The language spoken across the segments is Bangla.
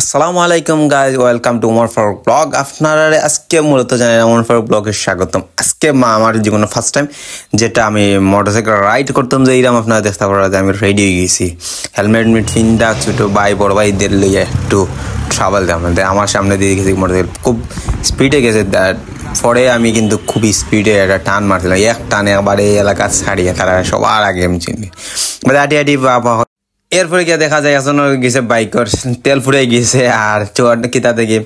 আসসালামু আলাইকুম guys, welcome to Omar Faruk blog. আপনারা আজকে মূলত জানেন ওমর ফারুক ব্লগের স্বাগতম। আজকে আমার জীবনে ফার্স্ট টাইম যেটা আমি মোটরসাইকেল রাইড করতাম, যে এইরকম আপনারা দেখতে পারা যে আমি রেডি হয়ে গেছি, হেলমেট মিট ফিনটা ছোটো ভাই বড় ভাইদের লইয়া একটু ট্রাভেল দিলাম। আমার সামনে দিয়ে গেছি মোটরসাইকেল খুব স্পিডে গেছে, পরে আমি কিন্তু খুবই স্পিডে একটা টান মারছিলাম, এক টানে একবারে এলাকা ছাড়িয়ে তারা সবার আগে আমি চিনি হাঁটি হাঁটি বাবা। এরপরে গিয়ে দেখা যায় এখন গেছে বাইকর তেল ফুরাই গেছে, আর চোয়ার কিতা থেকে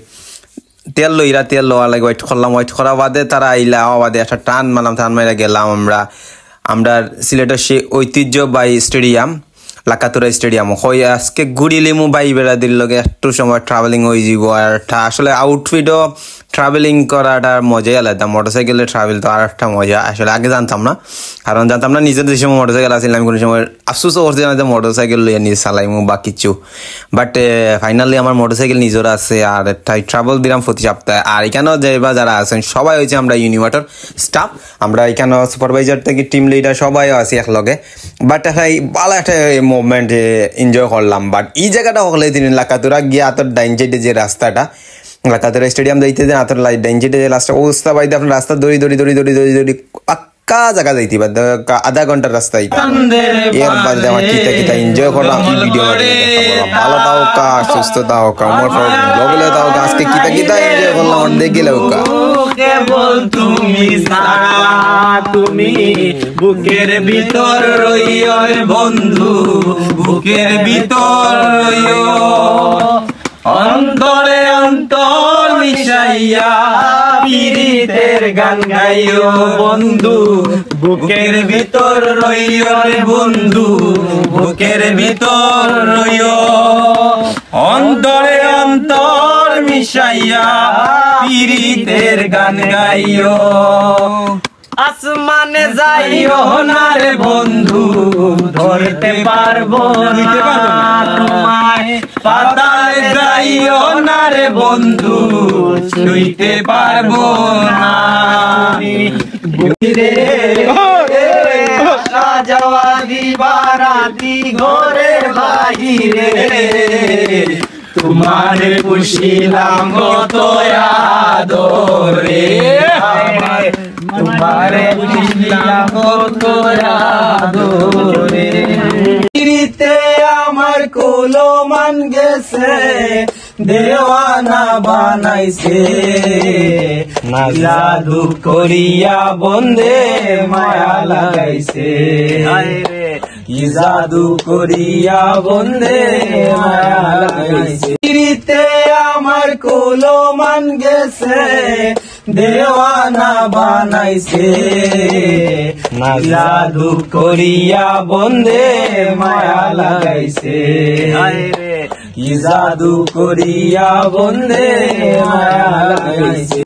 তেল লইরা তেল লওয়া লাগে ওয়েট করলাম। ওয়েট করা বাদে তারা আইলা বাদে একটা টান মারলাম, টান মারা গেলাম আমরা সিলেটের সেই ঐতিহ্যবাহী স্টেডিয়াম লাকাতুরা স্টেডিয়াম হই আজকে ঘুরিলিমু বাই বেড়াদির লগে একটু সময় ট্রাভেলিং হয়ে যাব। আর আসলে আউটফিটও ট্রাভেলিং করাটার মজাই আলাদা। মোটরসাইকেলে ট্রাভেল তো আর একটা মজা, আসলে আগে জানতাম না, কারণ জানতাম না নিজের যে সময় মোটরসাইকেল আসছিলাম, কোনো সময় আফসোসও করছি না যে মোটরসাইকেল লইয়া নিজে চালাইমু বা কিছু। বাট ফাইনালি আমার মোটরসাইকেল নিজের আছে, আর তাই ট্রাভেল দিলাম প্রতি সপ্তাহে। আর এখানেও যারা আছেন সবাই হয়েছে আমরা ইউনিভার্টার স্টাফ, আমরা এখানেও সুপারভাইজার থেকে টিম লিডার সবাই আছি একলগে। বাট ভালো একটা মুভমেন্ট এনজয় করলাম। বাট এই জায়গাটা হলে তিনি লাকাতুরা গিয়ে আতর ডাইন সাইডে যে রাস্তাটা লাকাতুরা স্টেডিয়াম যাইতে যে আতর ডাইন সাইডে যে রাস্তা অবস্থা বাইতে আপনার রাস্তা দড়ি পাক্কা জায়গা যাইতে পারে, আধা ঘন্টার রাস্তা। এর বাদে আমার কিতা এনজয় করলাম এই ভিডিও। ভালো তাও কা, সুস্থ তাও কা, মোর ব্লগলে তাও কা, আজকে কিতা এনজয় করলাম আমার দেখিলে কা। কেবল তুমি সারা, তুমি বুকের ভিতর রইও বন্ধু, বুকের ভিতর রইও, অন্তরে অন্তর মিশাইয়া পীড়িতের গান গাইও বন্ধু, বুকের ভিতর রইও বন্ধু, বুকের ভিতর রইও, অন্তরে অন্তর মিশাইয়া পীড়িতের গান গাইও। আসমানে যাইও না রে বন্ধু, ধরতে পারবো না তোমায়, পাতালে যাইও না রে বন্ধু, ছুঁইতে পারবো না। যাওয়া দিবারাতি ঘরের বাহিরে, তোমার পুষিলাম কত আদরে, তোমার পুষিলাম কত আদরে। পিরিতে আমার কুলো মান গেছে, দেওয়ানা বানাইছে, জাদু করিয়া বন্দে মায়া লাগাইছে, কি জাদু করিয়া বন্দে মায়া লাগাইছে। পিরিতে আমার কুলো মান গেছে, দেওয়ানা বানাইছে, জাদু করিয়া বন্দে মায়া লাগাইছে, কি জাদু করিয়া বন্দে মায়া লাগাইছে।